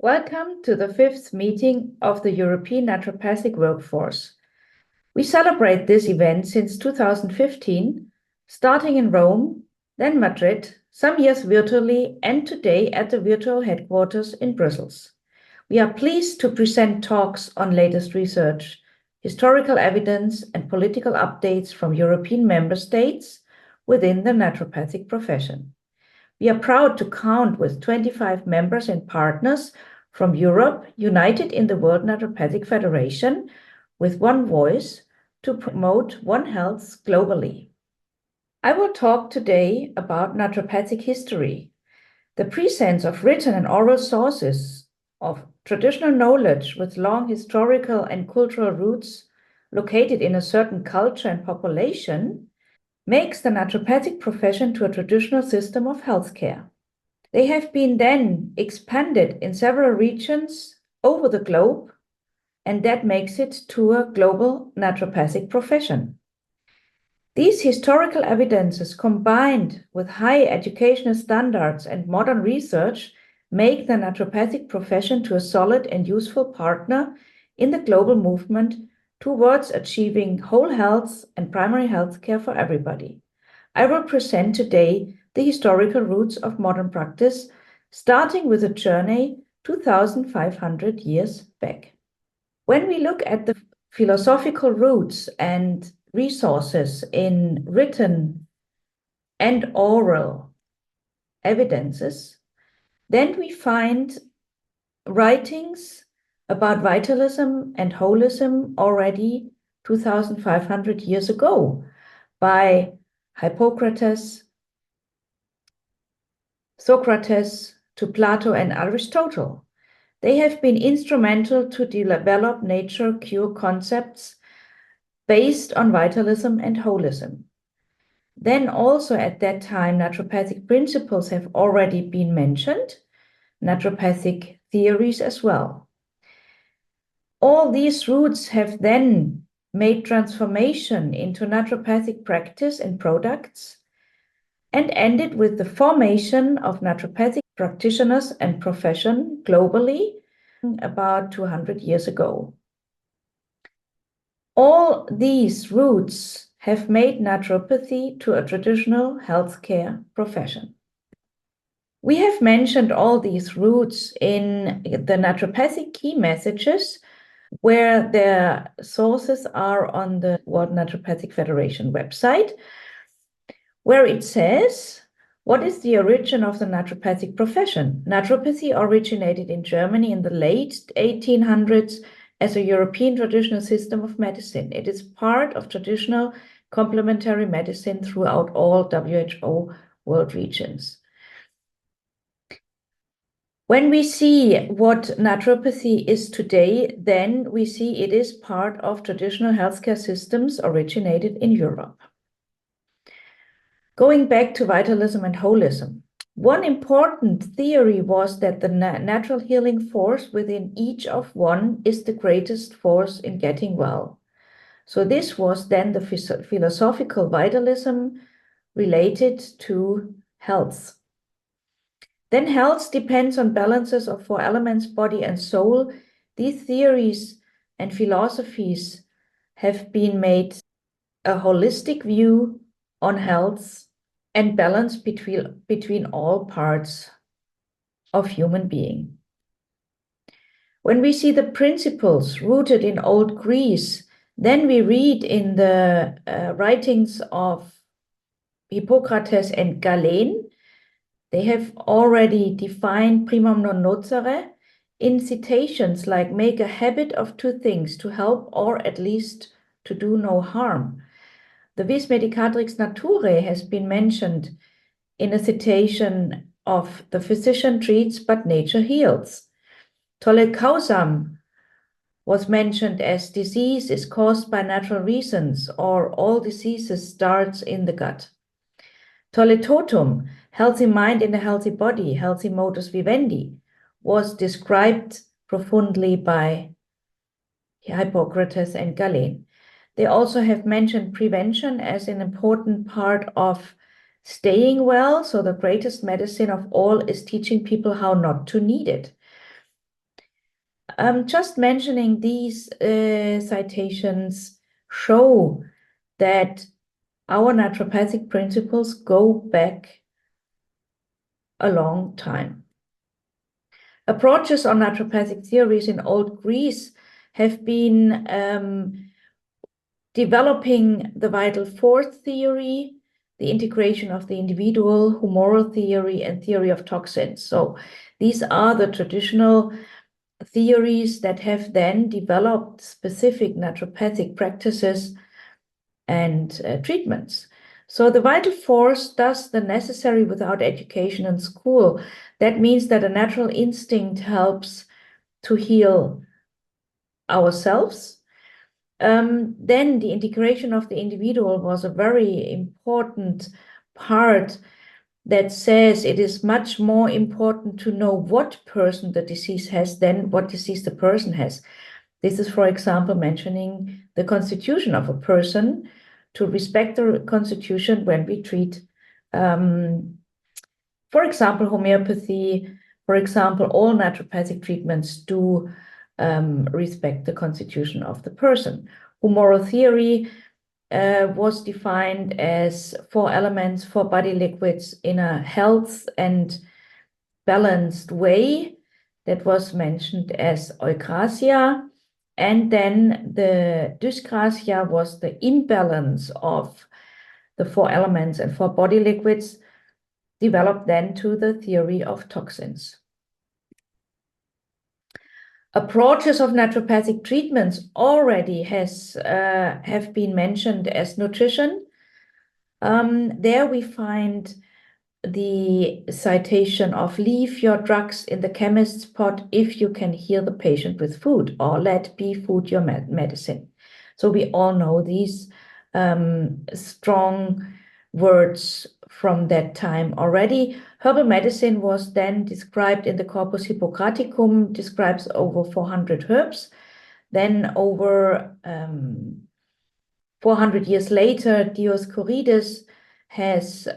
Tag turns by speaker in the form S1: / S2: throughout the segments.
S1: Welcome to the fifth meeting of the European Naturopathic Workforce. We celebrate this event since 2015, starting in Rome, then Madrid, some years virtually, and today at the virtual headquarters in Brussels. We are pleased to present talks on latest research, historical evidence, and political updates from European member states within the naturopathic profession. We are proud to count with 25 members and partners from Europe, united in the World Naturopathic Federation, with one voice to promote One Health globally. I will talk today about naturopathic history, the presence of written and oral sources of traditional knowledge with long historical and cultural roots located in a certain culture and population makes the naturopathic profession to a traditional system of healthcare. They have been then expanded in several regions over the globe, and that makes it to a global naturopathic profession. These historical evidences combined with high educational standards and modern research make the naturopathic profession to a solid and useful partner in the global movement towards achieving whole health and primary health care for everybody. I will present today the historical roots of modern practice, starting with a journey 2,500 years back. When we look at the philosophical roots and resources in written and oral evidences, then we find writings about vitalism and holism already 2,500 years ago by Hippocrates, Socrates, to Plato and Aristotle. They have been instrumental to develop nature cure concepts based on vitalism and holism. Then also at that time, naturopathic principles have already been mentioned, naturopathic theories as well. All these roots have then made transformation into naturopathic practice and products, and ended with the formation of naturopathic practitioners and profession globally about 200 years ago. All these roots have made naturopathy to a traditional healthcare profession. We have mentioned all these roots in the naturopathic key messages, where their sources are on the World Naturopathic Federation website, where it says, what is the origin of the naturopathic profession? Naturopathy originated in Germany in the late 1800s as a European traditional system of medicine. It is part of traditional complementary medicine throughout all WHO world regions. When we see what naturopathy is today, then we see it is part of traditional healthcare systems originated in Europe. Going back to vitalism and holism, one important theory was that the natural healing force within each of one is the greatest force in getting well. So this was then the philosophical vitalism related to health. Then health depends on balances of four elements, body and soul. These theories and philosophies have been made a holistic view on health and balance between all parts of human being. When we see the principles rooted in old Greece, then we read in the writings of Hippocrates and Galen, they have already defined primum non nocere in citations like make a habit of two things, to help or at least to do no harm. The vis medicatrix naturae has been mentioned in a citation of the physician treats but nature heals. Tolle causam was mentioned as disease is caused by natural reasons, or all diseases starts in the gut. Tolle totum, healthy mind in a healthy body, healthy modus vivendi, was described profoundly by Hippocrates and Galen. They also have mentioned prevention as an important part of staying well. So the greatest medicine of all is teaching people how not to need it. Just mentioning these citations show that our naturopathic principles go back a long time. Approaches on naturopathic theories in old Greece have been developing the vital force theory, the integration of the individual, humoral theory, and theory of toxins. So these are the traditional theories that have then developed specific naturopathic practices and treatments. So the vital force does the necessary without education and school. That means that a natural instinct helps to heal ourselves. Then the integration of the individual was a very important part that says it is much more important to know what person the disease has than what disease the person has. This is, for example, mentioning the constitution of a person, to respect the constitution when we treat, for example, homeopathy. For example, all naturopathic treatments do respect the constitution of the person. Humoral theory was defined as 4 elements, 4 body liquids in a health and balanced way. That was mentioned as eukrasia. And then the dyskrasia was the imbalance of the 4 elements and 4 body liquids, developed then to the theory of toxins. Approaches of naturopathic treatments already have been mentioned as nutrition. There we find the citation of leave your drugs in the chemist's pot if you can heal the patient with food, or let be food your medicine. So we all know these strong words from that time already. Herbal medicine was then described in the Corpus Hippocraticum, describes over 400 herbs. Then over 400 years later, Dioscorides has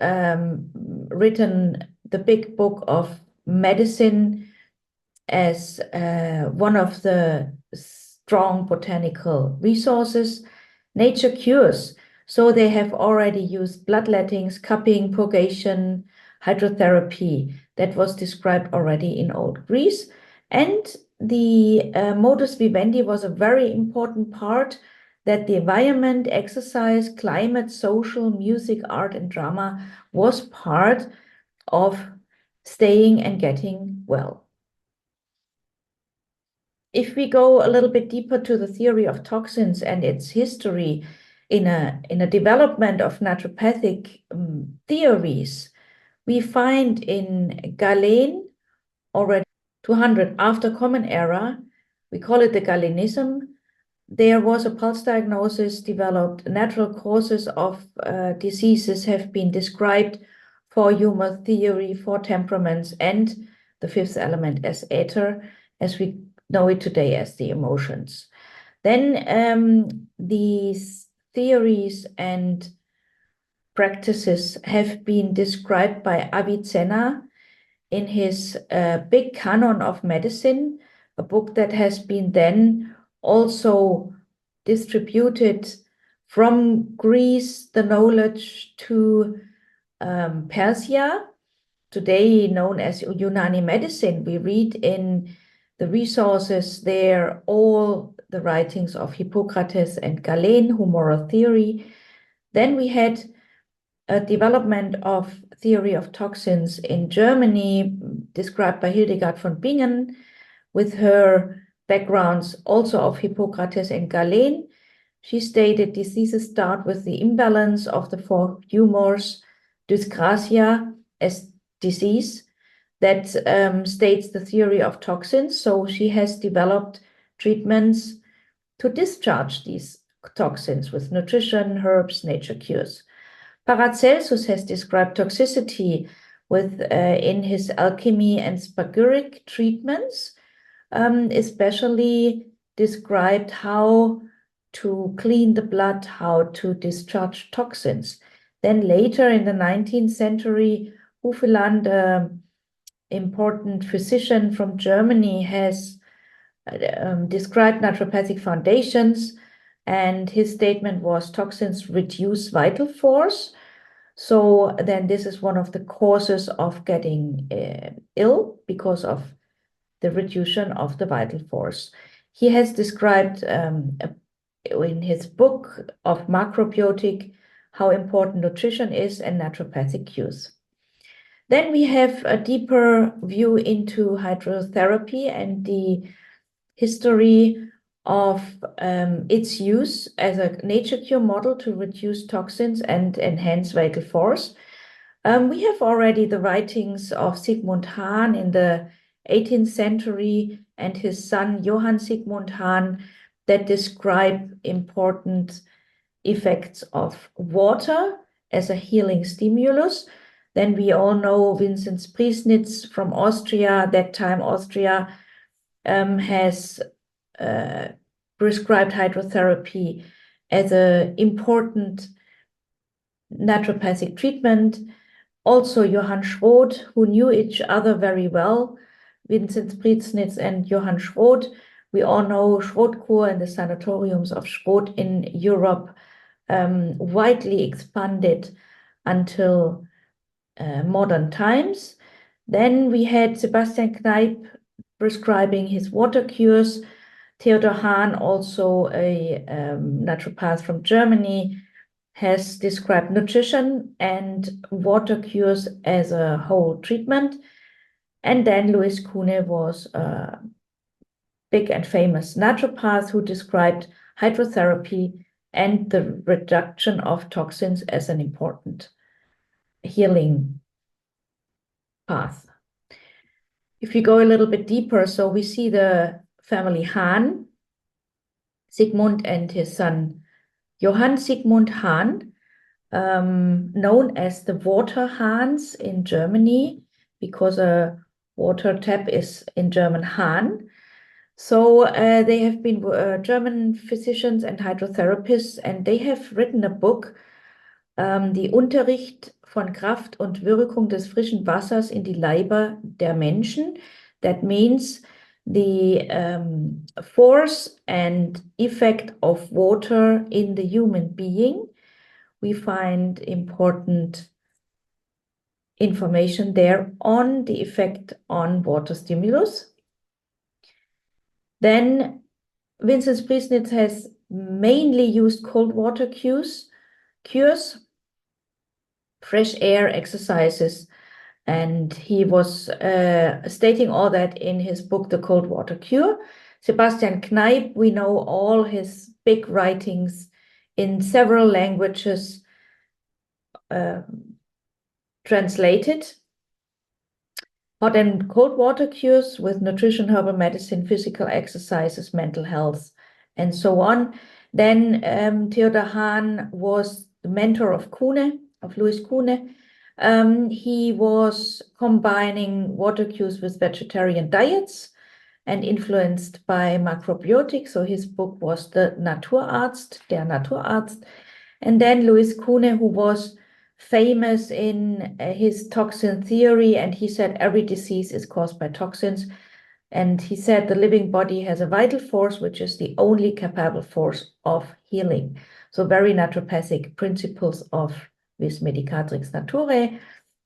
S1: written the big book of medicine as one of the strong botanical resources. Nature cures. So they have already used bloodlettings, cupping, purgation, hydrotherapy. That was described already in old Greece. And the modus vivendi was a very important part, that the environment, exercise, climate, social, music, art, and drama was part of staying and getting well. If we go a little bit deeper to the theory of toxins and its history in a development of naturopathic theories, we find in Galen already 200 after Common Era, we call it the Galenism. There was a pulse diagnosis developed. Natural causes of diseases have been described for humor theory, for temperaments, and the 5th element as ether, as we know it today as the emotions. Then these theories and practices have been described by Avicenna in his big canon of medicine, a book that has been then also distributed from Greece, the knowledge, to Persia, today known as Unani medicine. We read in the resources there all the writings of Hippocrates and Galen, humoral theory. Then we had a development of theory of toxins in Germany, described by Hildegard von Bingen, with her backgrounds also of Hippocrates and Galen. She stated diseases start with the imbalance of the 4 humors, dyskrasia as disease, that states the theory of toxins. So she has developed treatments to discharge these toxins with nutrition, herbs, nature cures. Paracelsus has described toxicity with in his alchemy and spagyric treatments, especially described how to clean the blood, how to discharge toxins. Then later in the 19th century, Hufeland, important physician from Germany, has described naturopathic foundations, and his statement was toxins reduce vital force. So then this is one of the causes of getting ill because of the reduction of the vital force. He has described in his book of macrobiotic how important nutrition is and naturopathic use. Then we have a deeper view into hydrotherapy and the history of its use as a nature cure model to reduce toxins and enhance vital force. We have already the writings of Sigmund Hahn in the 18th century and his son Johann Sigmund Hahn that describe important effects of water as a healing stimulus. Then we all know Vincent Priesnitz from Austria. That time Austria has prescribed hydrotherapy as an important naturopathic treatment. Also Johann Schroth, who knew each other very well, Vincent Priesnitz and Johann Schroth. We all know Schrothkur and the sanatoriums of Schroth in Europe, widely expanded until modern times. Then we had Sebastian Kneipp prescribing his water cures. Theodor Hahn, also a naturopath from Germany, has described nutrition and water cures as a whole treatment. And then Louis Kuhne was a big and famous naturopath who described hydrotherapy and the reduction of toxins as an important healing path. If you go a little bit deeper, so we see the family Hahn, Sigmund and his son Johann Sigmund Hahn, known as the water Hahns in Germany, because a water tap is in German Hahn. So they have been German physicians and hydrotherapists, and they have written a book, Die Unterricht von Kraft und Wirkung des frischen Wassers in die Leiber der Menschen. That means the force and effect of water in the human being. We find important information there on the effect on water stimulus. Then Vincent Priesnitz has mainly used cold water cures, fresh air exercises, and he was stating all that in his book, The Cold Water Cure. Sebastian Kneipp, we know all his big writings in several languages translated. Hot and cold water cures with nutrition, herbal medicine, physical exercises, mental health, and so on. Then Theodor Hahn was the mentor of Kuhne, of Louis Kuhne. He was combining water cures with vegetarian diets and influenced by macrobiotics. So his book was the Naturarzt, Der Naturarzt. And then Louis Kuhne, who was famous in his toxin theory, and he said every disease is caused by toxins. And he said the living body has a vital force, which is the only capable force of healing. So very naturopathic principles of Vis Medicatrix Naturae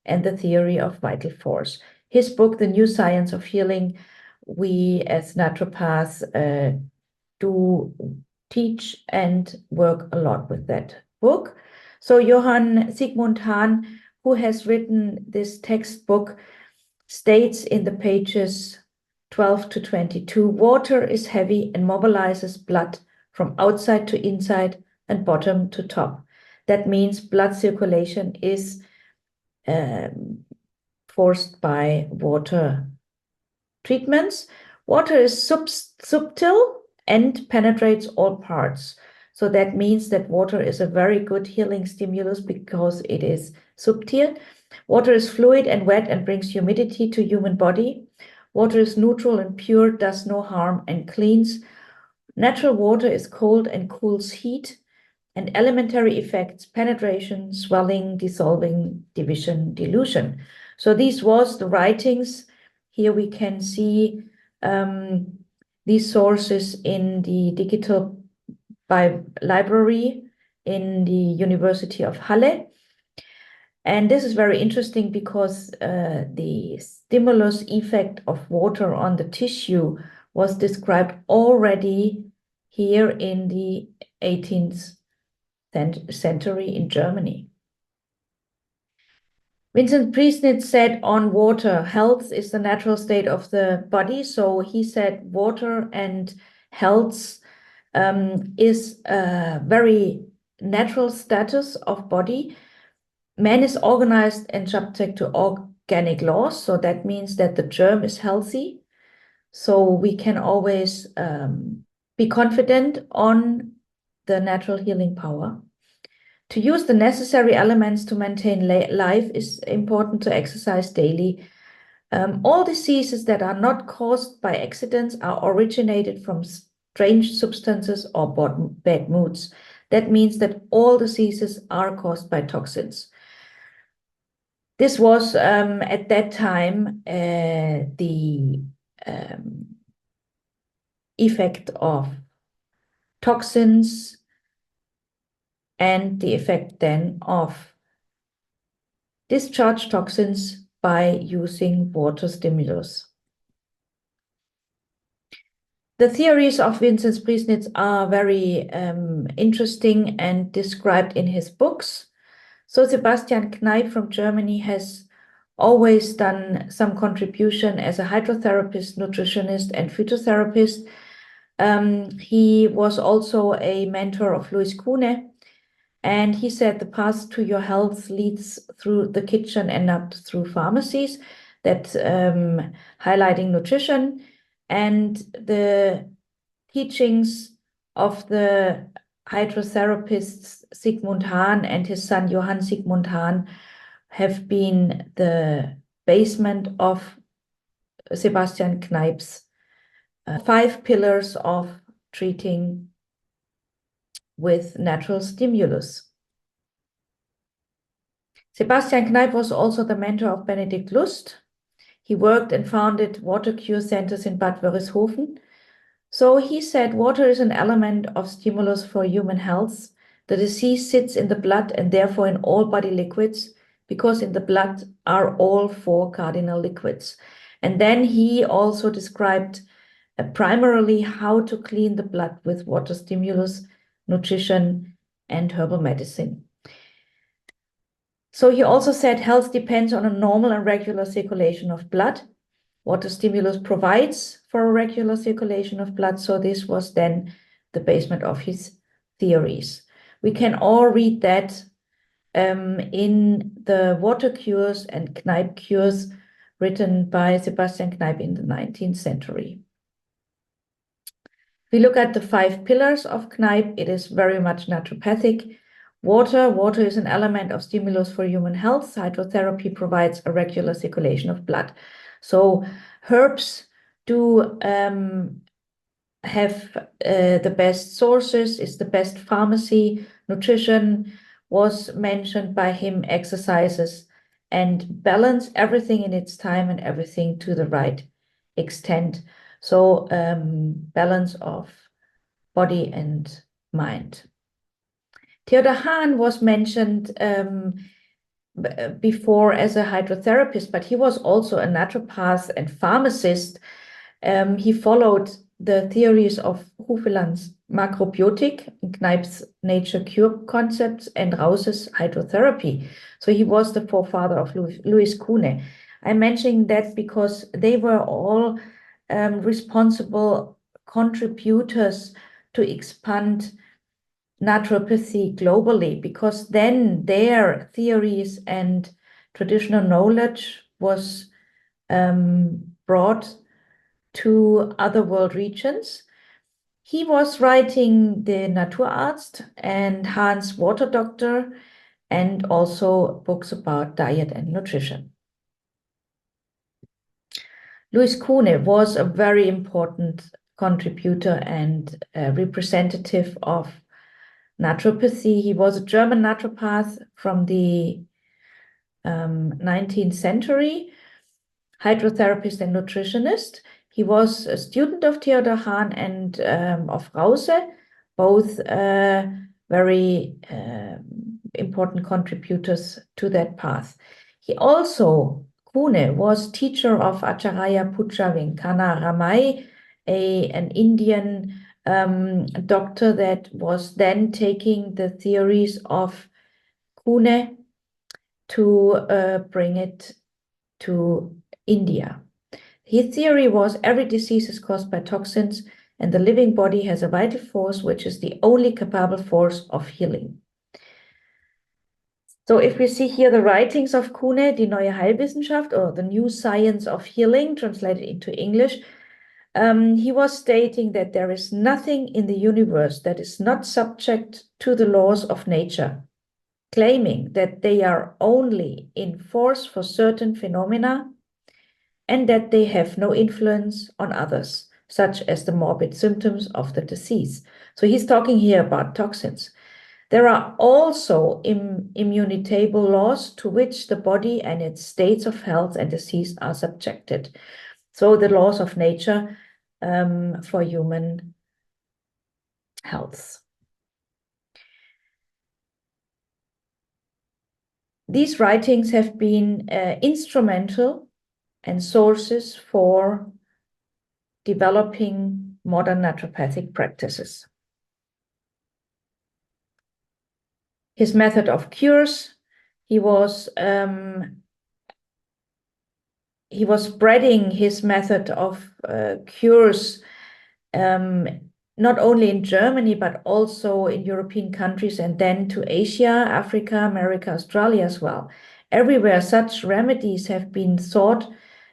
S1: and the theory of vital force. His book, The New Science of Healing, we as naturopaths do teach and work a lot with that book. So Johann Sigmund Hahn, who has written this textbook, states in the pages 12 to 22, water is heavy and mobilizes blood from outside to inside and bottom to top. That means blood circulation is forced by water treatments. Water is subtle and penetrates all parts. So that means that water is a very good healing stimulus because it is subtle. Water is fluid and wet and brings humidity to human body. Water is neutral and pure, does no harm and cleans. Natural water is cold and cools heat. And elementary effects, penetration, swelling, dissolving, division, dilution. So these was the writings. Here we can see these sources in the digital library in the University of Halle. And this is very interesting because the stimulus effect of water on the tissue was described already here in the 18th century in Germany. Vincent Priesnitz said on water, health is the natural state of the body. So he said water and health is a very natural status of body. Man is organized and subject to organic laws. So that means that the germ is healthy. So we can always be confident on the natural healing power. To use the necessary elements to maintain life is important to exercise daily. All diseases that are not caused by accidents are originated from strange substances or bad moods. That means that all diseases are caused by toxins. This was at that time the effect of toxins and the effect then of discharge toxins by using water stimulus. The theories of Vincent Priesnitz are very interesting and described in his books. So Sebastian Kneipp from Germany has always done some contribution as a hydrotherapist, nutritionist, and phytotherapist. He was also a mentor of Louis Kuhne. And he said the path to your health leads through the kitchen and not through pharmacies, that highlighting nutrition. And the teachings of the hydrotherapists Sigmund Hahn and his son Johann Sigmund Hahn have been the basement of Sebastian Kneipp's 5 pillars of treating with natural stimulus. Sebastian Kneipp was also the mentor of Benedikt Lust. He worked and founded water cure centers in Bad Wörishofen. So he said water is an element of stimulus for human health. The disease sits in the blood and therefore in all body liquids, because in the blood are all 4 cardinal liquids. And then he also described primarily how to clean the blood with water stimulus, nutrition, and herbal medicine. So he also said health depends on a normal and regular circulation of blood. Water stimulus provides for a regular circulation of blood. So this was then the basement of his theories. We can all read that in the water cures and Kneipp cures written by Sebastian Kneipp in the 19th century. If we look at the 5 pillars of Kneipp, it is very much naturopathic. Water is an element of stimulus for human health. Hydrotherapy provides a regular circulation of blood. So herbs do have the best sources, is the best pharmacy. Nutrition was mentioned by him, exercises, and balance, everything in its time and everything to the right extent. So balance of body and mind. Theodor Hahn was mentioned before as a hydrotherapist, but he was also a naturopath and pharmacist. He followed the theories of Hufeland's macrobiotic, Kneipp's nature cure concepts, and Raus's hydrotherapy. So he was the forefather of Louis Kuhne. I'm mentioning that because they were all responsible contributors to expand naturopathy globally, because then their theories and traditional knowledge was brought to other world regions. He was writing the Naturarzt and Hahn's Water Doctor, and also books about diet and nutrition. Louis Kuhne was a very important contributor and representative of naturopathy. He was a German naturopath from the 19th century, hydrotherapist and nutritionist. He was a student of Theodor Hahn and of Rause, both very important contributors to that path. He also, Kuhne, was teacher of Acharya Puja Venkana Ramai, an Indian doctor that was then taking the theories of Kuhne to bring it to India. His theory was every disease is caused by toxins, and the living body has a vital force, which is the only capable force of healing. So if we see here the writings of Kuhne, Die Neue Heilwissenschaft, or the New Science of Healing, translated into English, he was stating that there is nothing in the universe that is not subject to the laws of nature, claiming that they are only in force for certain phenomena and that they have no influence on others, such as the morbid symptoms of the disease. So he's talking here about toxins. There are also immutable laws to which the body and its states of health and disease are subjected. So the laws of nature for human health. These writings have been instrumental and sources for developing modern naturopathic practices. His method of cures, he was spreading his method of cures not only in Germany, but also in European countries, and then to Asia, Africa, America, Australia as well. Everywhere such remedies have been thought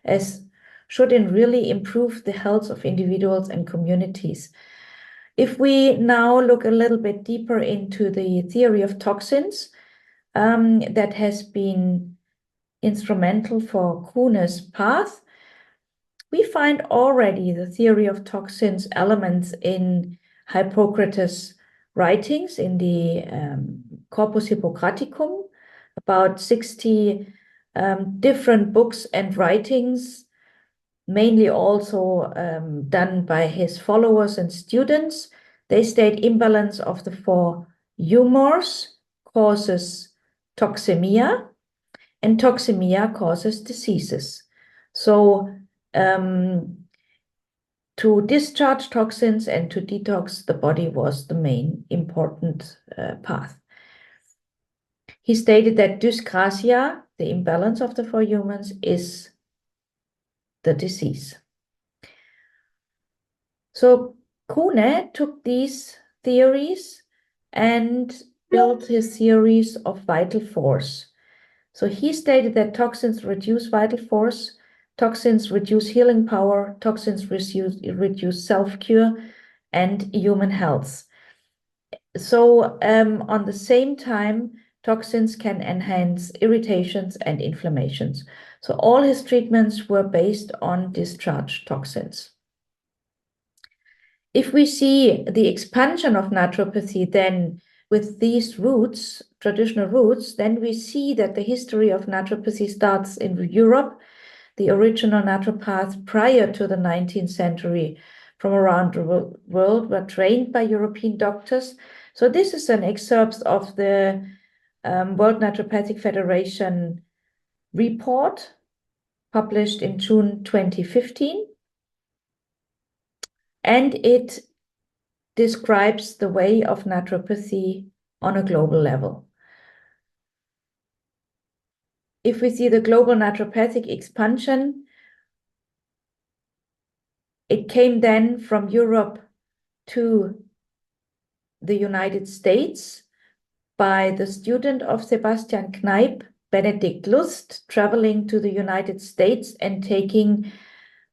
S1: as should really improve the health of individuals and communities. If we now look a little bit deeper into the theory of toxins, that has been instrumental for Kuhne's path, we find already the theory of toxins elements in Hippocrates' writings in the Corpus Hippocraticum, about 60 different books and writings, mainly also done by his followers and students. They state imbalance of the four humors causes toxemia, and toxemia causes diseases. So to discharge toxins and to detox the body was the main important path. He stated that dyscrasia, the imbalance of the four humors, is the disease. So Kuhne took these theories and built his theories of vital force. So he stated that toxins reduce vital force, toxins reduce healing power, toxins reduce self-cure and human health. So on the same time, toxins can enhance irritations and inflammations. So all his treatments were based on discharge toxins. If we see the expansion of naturopathy then with these roots, traditional roots, then we see that the history of naturopathy starts in Europe. The original naturopaths prior to the 19th century from around the world were trained by European doctors. So this is an excerpt of the World Naturopathic Federation report published in June 2015. And it describes the way of naturopathy on a global level. If we see the global naturopathic expansion, it came then from Europe to the United States by the student of Sebastian Kneipp, Benedict Lust, traveling to the United States and taking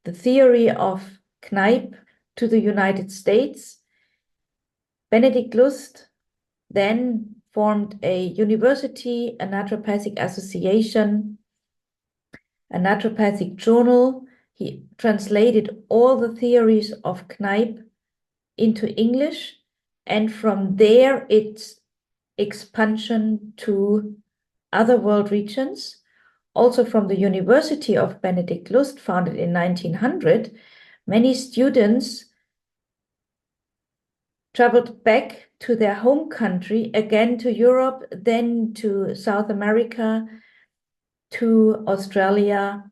S1: the theory of Kneipp to the United States. Benedict Lust then formed a university, a naturopathic association, a naturopathic journal. He translated all the theories of Kneipp into English, and from there its expansion to other world regions. Also from the University of Benedict Lust, founded in 1900, many students traveled back to their home country, again to Europe, then to South America, to Australia,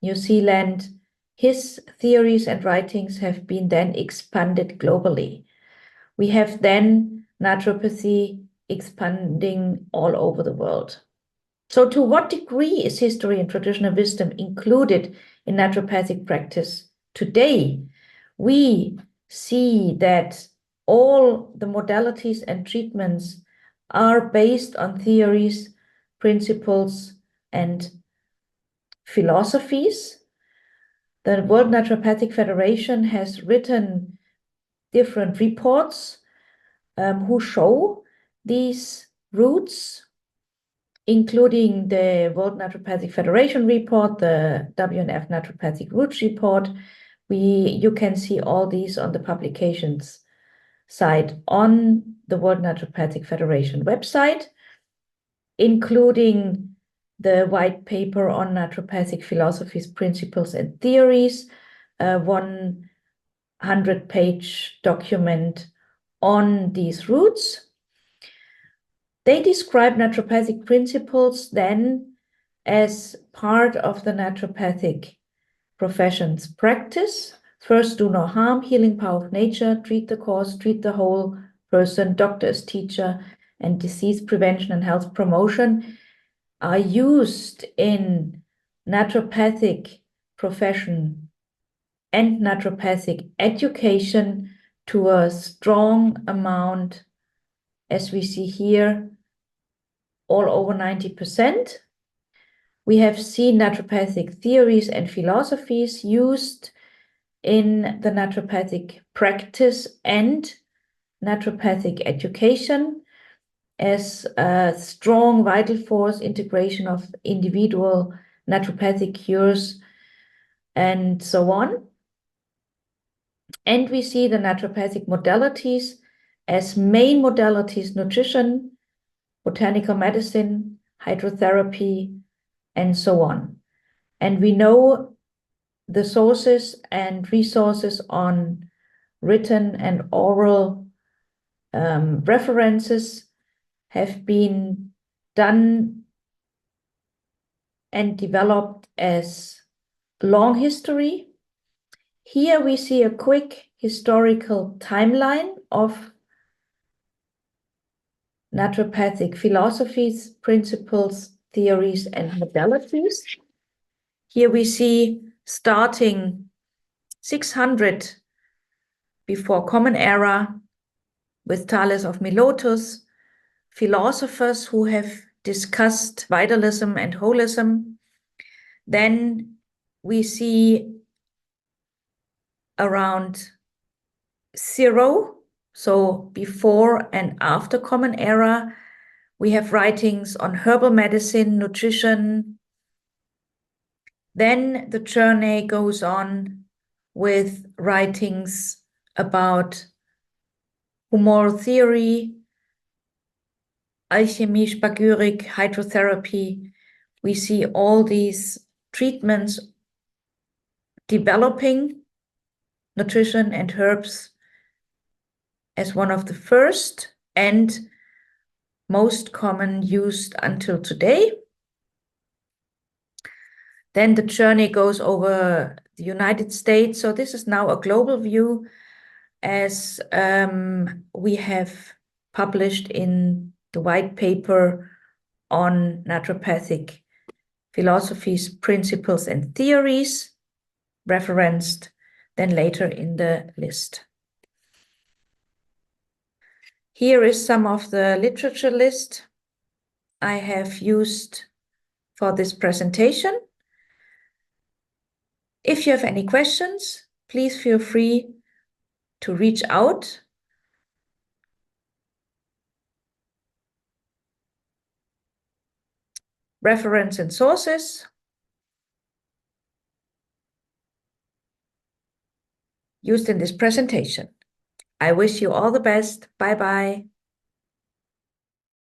S1: New Zealand. His theories and writings have been then expanded globally. We have then naturopathy expanding all over the world. So to what degree is history and traditional wisdom included in naturopathic practice today? We see that all the modalities and treatments are based on theories, principles, and philosophies. The World Naturopathic Federation has written different reports who show these roots, including the World Naturopathic Federation report, the WNF Naturopathic Roots report. You can see all these on the publications site on the World Naturopathic Federation website, including the white paper on naturopathic philosophies, principles, and theories, a 100-page document on these roots. They describe naturopathic principles then as part of the naturopathic profession's practice. First, do no harm, healing power of nature, treat the cause, treat the whole person, doctor as teacher, and disease prevention and health promotion are used in naturopathic profession and naturopathic education to a strong amount, as we see here, all over 90%. We have seen naturopathic theories and philosophies used in the naturopathic practice and naturopathic education as a strong vital force integration of individual naturopathic cures and so on. And we see the naturopathic modalities as main modalities: nutrition, botanical medicine, hydrotherapy, and so on. And we know the sources and resources on written and oral references have been done and developed as long history. Here we see a quick historical timeline of naturopathic philosophies, principles, theories, and modalities. Here we see starting 600 before Common Era with Thales of Miletus, philosophers who have discussed vitalism and holism. Then we see around 0, so before and after Common Era, we have writings on herbal medicine, nutrition. Then the journey goes on with writings about humoral theory, alchemy, spagyric, hydrotherapy. We see all these treatments developing, nutrition and herbs as one of the first and most common used until today. Then the journey goes over the United States. So this is now a global view, as we have published in the white paper on naturopathic philosophies, principles, and theories, referenced then later in the list. Here is some of the literature list I have used for this presentation. If you have any questions, please feel free to reach out. Reference and sources used in this presentation. I wish you all the best. Bye-bye.